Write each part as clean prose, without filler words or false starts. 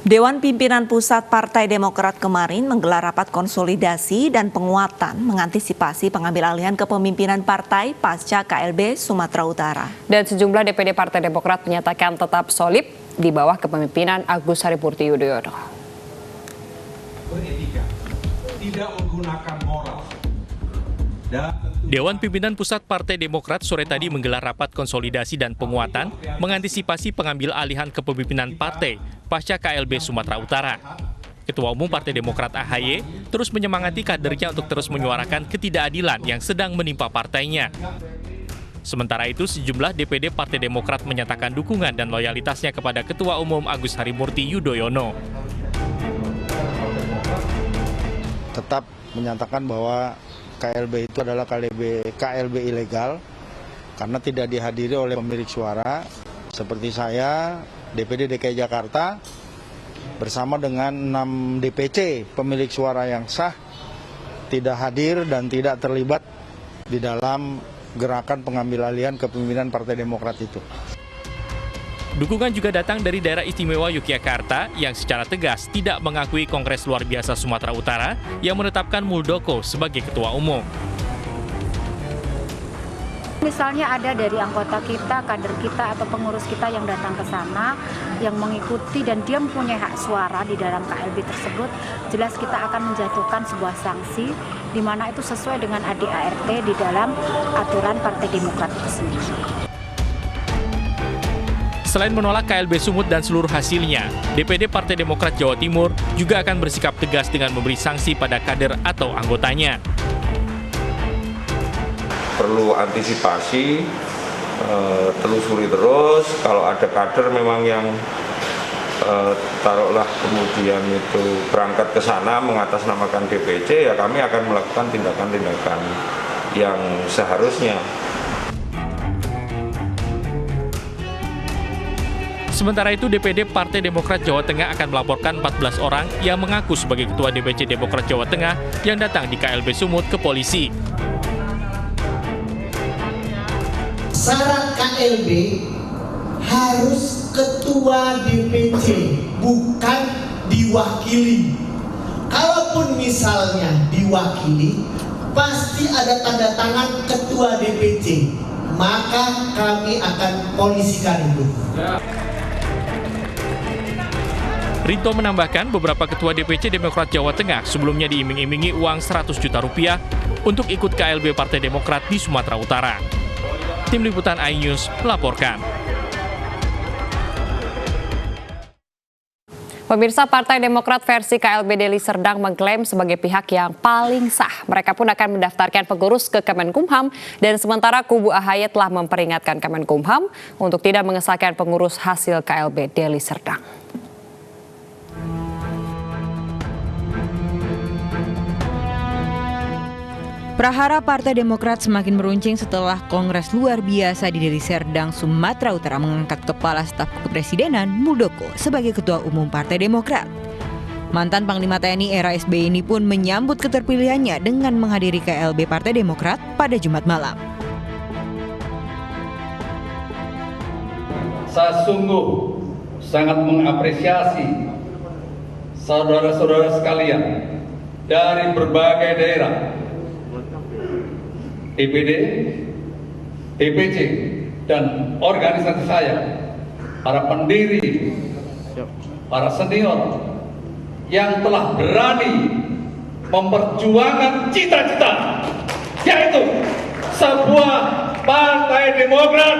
Dewan Pimpinan Pusat Partai Demokrat kemarin menggelar rapat konsolidasi dan penguatan mengantisipasi pengambil alihan kepemimpinan partai pasca KLB Sumatera Utara. Dan sejumlah DPD Partai Demokrat menyatakan tetap solid di bawah kepemimpinan Agus Harimurti Yudhoyono. Beretika, tidak menggunakan moral. Dewan Pimpinan Pusat Partai Demokrat sore tadi menggelar rapat konsolidasi dan penguatan mengantisipasi pengambil alihan kepemimpinan partai pasca KLB Sumatera Utara. Ketua Umum Partai Demokrat AHY terus menyemangati kadernya untuk terus menyuarakan ketidakadilan yang sedang menimpa partainya. Sementara itu, sejumlah DPD Partai Demokrat menyatakan dukungan dan loyalitasnya kepada Ketua Umum Agus Harimurti Yudhoyono. Tetap menyatakan bahwa KLB itu adalah KLB ilegal karena tidak dihadiri oleh pemilik suara seperti saya, DPD DKI Jakarta bersama dengan 6 DPC pemilik suara yang sah tidak hadir dan tidak terlibat di dalam gerakan pengambil alihan kepemimpinan Partai Demokrat itu. Dukungan juga datang dari daerah istimewa Yogyakarta yang secara tegas tidak mengakui Kongres Luar Biasa Sumatera Utara yang menetapkan Muldoko sebagai ketua umum. Misalnya ada dari anggota kita, kader kita atau pengurus kita yang datang ke sana, yang mengikuti dan dia mempunyai hak suara di dalam KLB tersebut, jelas kita akan menjatuhkan sebuah sanksi di mana itu sesuai dengan ADART di dalam aturan Partai Demokrat itu sendiri. Selain menolak KLB Sumut dan seluruh hasilnya, DPD Partai Demokrat Jawa Timur juga akan bersikap tegas dengan memberi sanksi pada kader atau anggotanya. Perlu antisipasi, telusuri terus, kalau ada kader memang yang taruhlah kemudian itu berangkat ke sana mengatasnamakan DPC, ya kami akan melakukan tindakan-tindakan yang seharusnya. Sementara itu, DPD Partai Demokrat Jawa Tengah akan melaporkan 14 orang yang mengaku sebagai Ketua DPC Demokrat Jawa Tengah yang datang di KLB Sumut ke polisi. Syarat KLB harus Ketua DPC, bukan diwakili. Kalaupun misalnya diwakili, pasti ada tanda tangan Ketua DPC, maka kami akan polisikan itu. Rinto menambahkan beberapa ketua DPC Demokrat Jawa Tengah sebelumnya diiming-imingi uang 100 juta rupiah untuk ikut KLB Partai Demokrat di Sumatera Utara. Tim Liputan iNews melaporkan. Pemirsa, Partai Demokrat versi KLB Deli Serdang mengklaim sebagai pihak yang paling sah. Mereka pun akan mendaftarkan pengurus ke Kemenkumham dan sementara kubu AHY telah memperingatkan Kemenkumham untuk tidak mengesahkan pengurus hasil KLB Deli Serdang. Prahara Partai Demokrat semakin meruncing setelah Kongres Luar Biasa di Deli Serdang, Sumatera Utara mengangkat Kepala Staf Kepresidenan Muldoko sebagai Ketua Umum Partai Demokrat. Mantan Panglima TNI era SBY ini pun menyambut keterpilihannya dengan menghadiri KLB Partai Demokrat pada Jumat malam. Saya sungguh sangat mengapresiasi saudara-saudara sekalian dari berbagai daerah, DPD, DPC, dan organisasi saya, para pendiri, para senior yang telah berani memperjuangkan cita-cita, yaitu sebuah partai Demokrat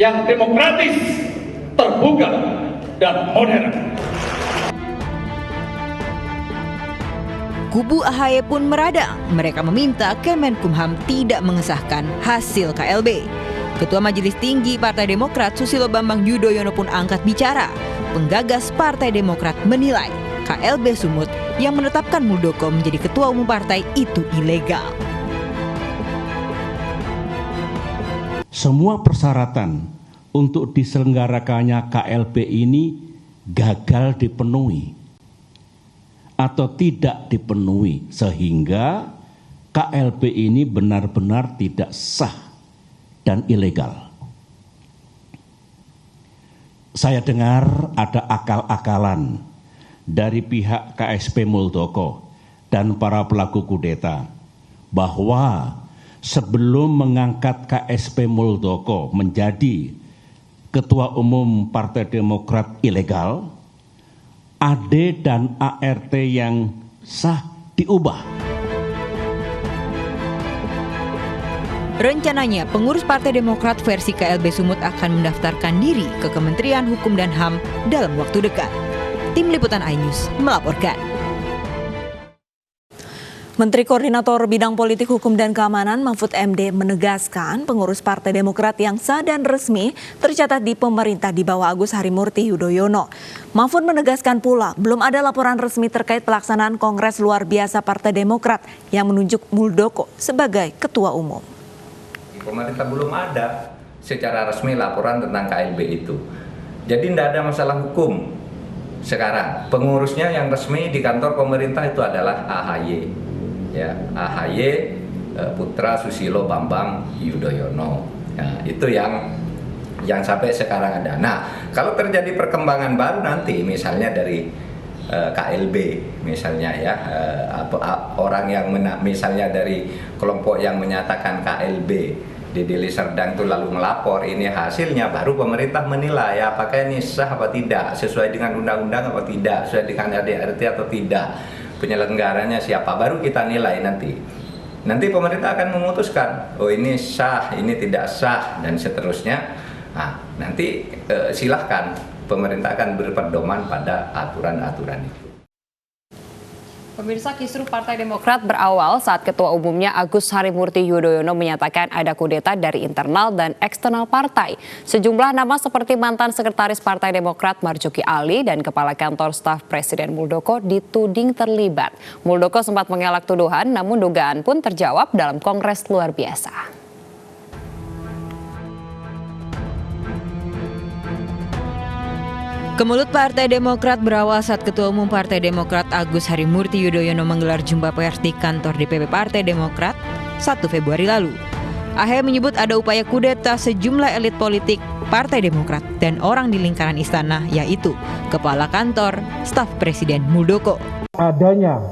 yang demokratis, terbuka, dan modern. Kubu AHY pun meradang. Mereka meminta Kemenkumham tidak mengesahkan hasil KLB. Ketua Majelis Tinggi Partai Demokrat Susilo Bambang Yudhoyono pun angkat bicara. Penggagas Partai Demokrat menilai KLB Sumut yang menetapkan Muldoko menjadi Ketua Umum partai itu ilegal. Semua persyaratan untuk diselenggarakannya KLB ini gagal dipenuhi atau tidak dipenuhi sehingga KLB ini benar-benar tidak sah dan ilegal. Saya dengar ada akal-akalan dari pihak KSP Muldoko dan para pelaku kudeta bahwa sebelum mengangkat KSP Muldoko menjadi Ketua Umum Partai Demokrat ilegal, AD dan ART yang sah diubah. Rencananya, pengurus Partai Demokrat versi KLB Sumut akan mendaftarkan diri ke Kementerian Hukum dan HAM dalam waktu dekat. Tim Liputan iNews melaporkan. Menteri Koordinator Bidang Politik, Hukum, dan Keamanan Mahfud MD menegaskan pengurus Partai Demokrat yang sah dan resmi tercatat di pemerintah di bawah Agus Harimurti Yudhoyono. Mahfud menegaskan pula belum ada laporan resmi terkait pelaksanaan Kongres Luar Biasa Partai Demokrat yang menunjuk Muldoko sebagai Ketua Umum. Pemerintah belum ada secara resmi laporan tentang KLB itu. Jadi tidak ada masalah hukum sekarang. Pengurusnya yang resmi di kantor pemerintah itu adalah AHY. Ya, AHY putra Susilo Bambang Yudhoyono. Nah, itu yang sampai sekarang ada. Nah, kalau terjadi perkembangan baru nanti misalnya dari KLB misalnya ya, orang yang misalnya dari kelompok yang menyatakan KLB di Deli Serdang itu lalu melapor, ini hasilnya baru pemerintah menilai apakah ini sah apa tidak, sesuai dengan undang-undang apa tidak, sesuai dengan ADART atau tidak, penyelenggaranya siapa, baru kita nilai nanti. Nanti pemerintah akan memutuskan, oh ini sah, ini tidak sah, dan seterusnya. Nah, nanti silahkan pemerintah akan berpedoman pada aturan-aturan itu. Pemirsa, kisruh Partai Demokrat berawal saat Ketua Umumnya Agus Harimurti Yudhoyono menyatakan ada kudeta dari internal dan eksternal partai. Sejumlah nama seperti mantan Sekretaris Partai Demokrat Marzuki Ali dan Kepala Kantor Staf Presiden Muldoko dituding terlibat. Muldoko sempat mengelak tuduhan, namun dugaan pun terjawab dalam Kongres Luar Biasa. Kemulut Partai Demokrat berawal saat Ketua Umum Partai Demokrat Agus Harimurti Yudhoyono menggelar jumpa pers di kantor DPP Partai Demokrat 1 Februari lalu. AHY menyebut ada upaya kudeta sejumlah elit politik Partai Demokrat dan orang di lingkaran istana, yaitu Kepala Kantor Staf Presiden Muldoko. Adanya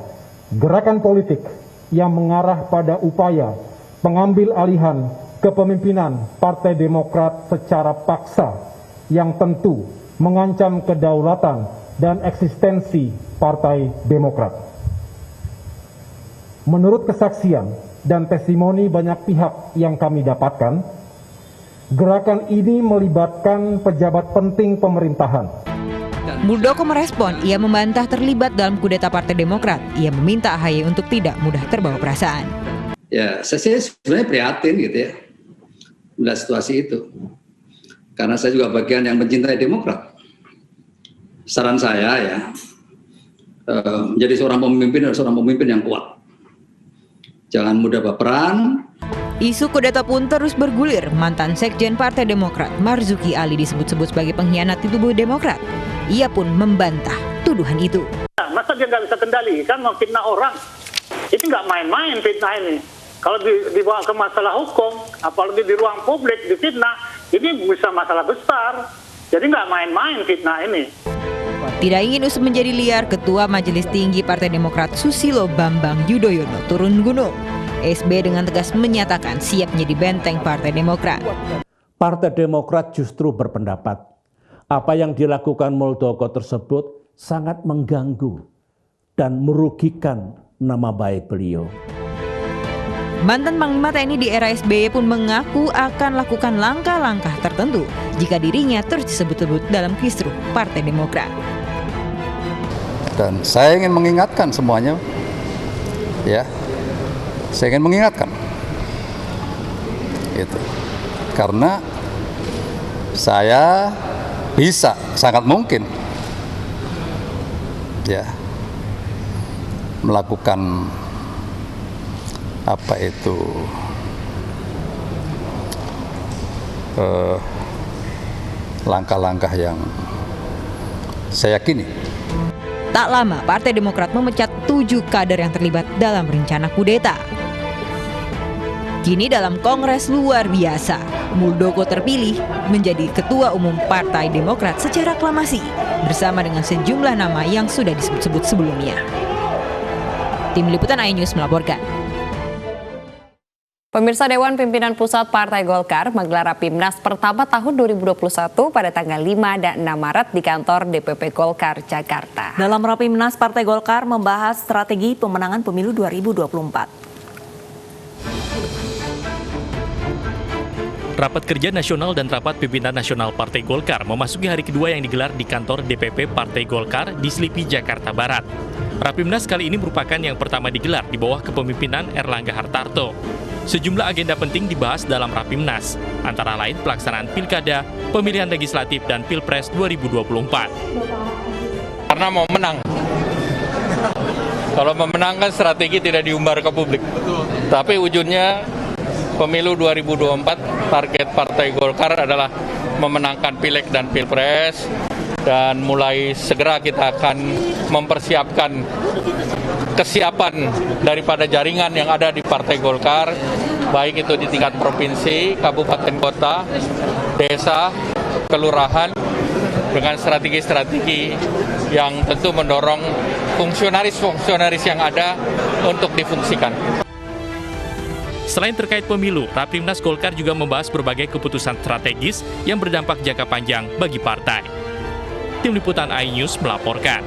gerakan politik yang mengarah pada upaya pengambil alihan kepemimpinan Partai Demokrat secara paksa yang tentu mengancam kedaulatan dan eksistensi Partai Demokrat. Menurut kesaksian dan testimoni banyak pihak yang kami dapatkan, gerakan ini melibatkan pejabat penting pemerintahan. Muldoko merespon, ia membantah terlibat dalam kudeta Partai Demokrat. Ia meminta AHY untuk tidak mudah terbawa perasaan. Ya, saya sebenarnya prihatin gitu ya, melihat situasi itu. Karena saya juga bagian yang mencintai Demokrat. Saran saya ya, menjadi seorang pemimpin adalah seorang pemimpin yang kuat. Jangan mudah baperan. Isu kudeta pun terus bergulir. Mantan Sekjen Partai Demokrat Marzuki Ali disebut-sebut sebagai pengkhianat di tubuh Demokrat. Ia pun membantah tuduhan itu. Masa dia nggak bisa kendalikan mau fitnah orang? Ini nggak main-main fitnah ini. Kalau dibawa ke masalah hukum, apalagi di ruang publik difitnah, ini bisa masalah besar. Jadi nggak main-main fitnah ini. Tidak ingin usut menjadi liar, Ketua Majelis Tinggi Partai Demokrat Susilo Bambang Yudhoyono turun gunung. SB dengan tegas menyatakan siap menjadi benteng Partai Demokrat. Partai Demokrat justru berpendapat apa yang dilakukan Muldoko tersebut sangat mengganggu dan merugikan nama baik beliau. Mantan Panglima TNI di era SBY pun mengaku akan lakukan langkah-langkah tertentu jika dirinya terus disebut-sebut dalam kisruh Partai Demokrat. Dan saya ingin mengingatkan semuanya, ya, saya ingin mengingatkan, itu, karena saya bisa, sangat mungkin, ya, melakukan apa itu langkah-langkah yang saya yakini. Tak lama, Partai Demokrat memecat 7 kader yang terlibat dalam rencana kudeta. Kini dalam Kongres luar biasa, Muldoko terpilih menjadi Ketua Umum Partai Demokrat secara aklamasi bersama dengan sejumlah nama yang sudah disebut-sebut sebelumnya. Tim Liputan iNews melaporkan. Pemirsa, Dewan Pimpinan Pusat Partai Golkar menggelar Rapimnas pertama tahun 2021 pada tanggal 5 dan 6 Maret di kantor DPP Golkar, Jakarta. Dalam Rapimnas, Partai Golkar membahas strategi pemenangan pemilu 2024. Rapat Kerja Nasional dan Rapat Pimpinan Nasional Partai Golkar memasuki hari kedua yang digelar di kantor DPP Partai Golkar di Slipi, Jakarta Barat. Rapimnas kali ini merupakan yang pertama digelar di bawah kepemimpinan Erlangga Hartarto. Sejumlah agenda penting dibahas dalam Rapimnas, antara lain pelaksanaan Pilkada, pemilihan legislatif, dan Pilpres 2024. Karena mau menang. Kalau memenangkan strategi tidak diumbar ke publik. Tapi ujungnya pemilu 2024, target Partai Golkar adalah memenangkan Pileg dan Pilpres, dan mulai segera kita akan mempersiapkan kesiapan daripada jaringan yang ada di Partai Golkar, baik itu di tingkat provinsi, kabupaten kota, desa, kelurahan, dengan strategi-strategi yang tentu mendorong fungsionaris-fungsionaris yang ada untuk difungsikan. Selain terkait pemilu, Rapimnas Golkar juga membahas berbagai keputusan strategis yang berdampak jangka panjang bagi partai. Tim Liputan iNews melaporkan.